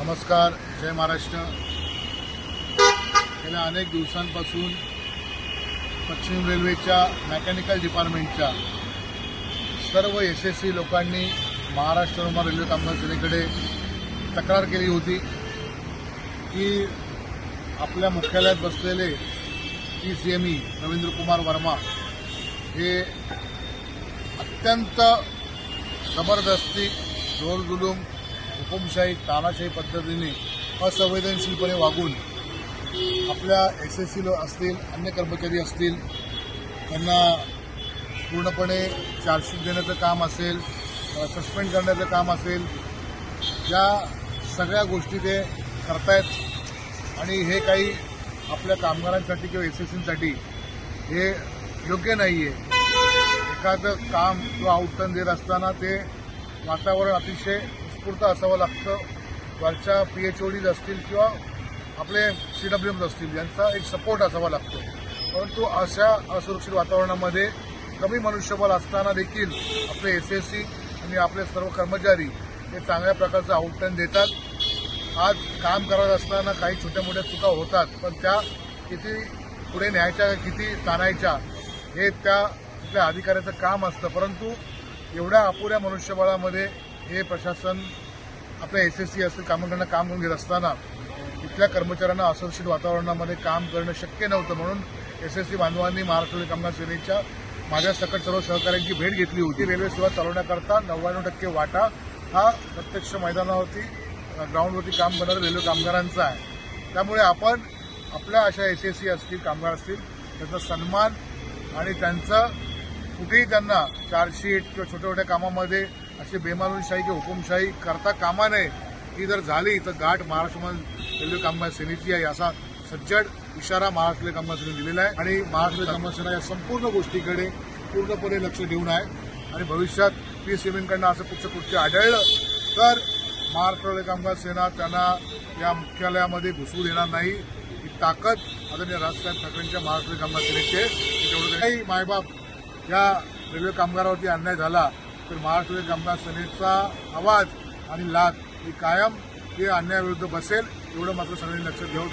नमस्कार, जय महाराष्ट्र। गेल्या अनेक दिवसांपासून पश्चिम रेल्वेच्या मेकॅनिकल डिपार्टमेंटच्या सर्व एसएससी लोकांनी महाराष्ट्र रोमन रेल्वे कामगार सेनेकडे तक्रार केली होती की आपल्या मुख्यालयात बसलेले TCME रवींद्र कुमार वर्मा हे अत्यंत जबरदस्ती, जोरजुलूम, हुकुमशाही, तानाशाही पद्धतीने असंवेदनशीलपणे वागून आपल्या एसएससी असतील, अन्य कर्मचारी असतील, त्यांना पूर्णपणे चार्जशीट देण्याचं काम असेल, सस्पेंड करण्याचं काम असेल, या सगळ्या गोष्टी ते करतायत। आणि हे काही आपल्या कामगारांसाठी किंवा एसएससीसाठी हे योग्य नाही आहे। एखादं काम किंवा आउटटर्न देत असताना ते वातावरण अतिशय उत्स्फूर्त असावं लागतं। वरच्या PHODs असतील किंवा आपले CWMs असतील, यांचा एक सपोर्ट असावा लागतो। परंतु अशा असुरक्षित वातावरणामध्ये कमी मनुष्यबळ असताना देखील आपले एसएससी आणि आपले सर्व कर्मचारी हे चांगल्या प्रकारचं आउटटर्न देतात। आज काम करत असताना काही छोट्या मोठ्या चुका होतात, पण त्या किती पुढे न्यायच्या, किती ताणायच्या, हे त्या तिथल्या अधिकाऱ्याचं काम असतं। परंतु एवढ्या अपुऱ्या मनुष्यबळामध्ये हे प्रशासन आपल्या एसएससी असतील कामगारांना काम करून घेत असताना तिथल्या कर्मचाऱ्यांना असुरक्षित वातावरणामध्ये काम करणं शक्य नव्हतं। म्हणून एसएससी बांधवांनी महाराष्ट्र रोमन कामगार सेनेच्या माझ्या सकट सर्व सहकाऱ्यांची भेट घेतली होती। रेल्वे सेवा चालवण्याकरता 99% वाटा हा प्रत्यक्ष मैदानावरती, ग्राउंडवरती काम करणाऱ्या रेल्वे कामगारांचा आहे। त्यामुळे आपण आपल्या अशा एसएससी असतील, कामगार असतील, त्यांचा सन्मान आणि त्यांचं कुठेही त्यांना चार्जशीट किंवा छोट्या छोट्या कामामध्ये अशी बेमालूमशाही किंवा हुकुमशाही करता कामा नये। ही जर झाली तर घाट महाराष्ट्र रोमन रेल्वे कामगार सेनेची आहे, असा सज्जड इशारा महाराष्ट्र रेल्वे कामगार सेनेने दिलेला आहे। आणि महाराष्ट्र रेल्वे कामगार सेना या संपूर्ण गोष्टीकडे पूर्णपणे लक्ष देऊन आहे। आणि भविष्यात TCMEकडनं असं कुठचं कृत्य आढळलं तर महाराष्ट्र रेल्वे कामगार सेना त्यांना या मुख्यालयामध्ये घुसू देणार नाही। ही ताकद आदरणीय राजसाहेब ठाकरेंच्या महाराष्ट्र रेल्वे कामगार सेनेची आहे। त्याच्यामुळे काही मायबाप या रेल्वे कामगारावरती अन्याय झाला तर महाराष्ट्र रेल्वे कामगार सेनेचा आवाज आणि लाद ही कायम हे अन्यायाविरुद्ध बसेल, एवढं मात्र सगळ्यांनी लक्षात घ्यावं।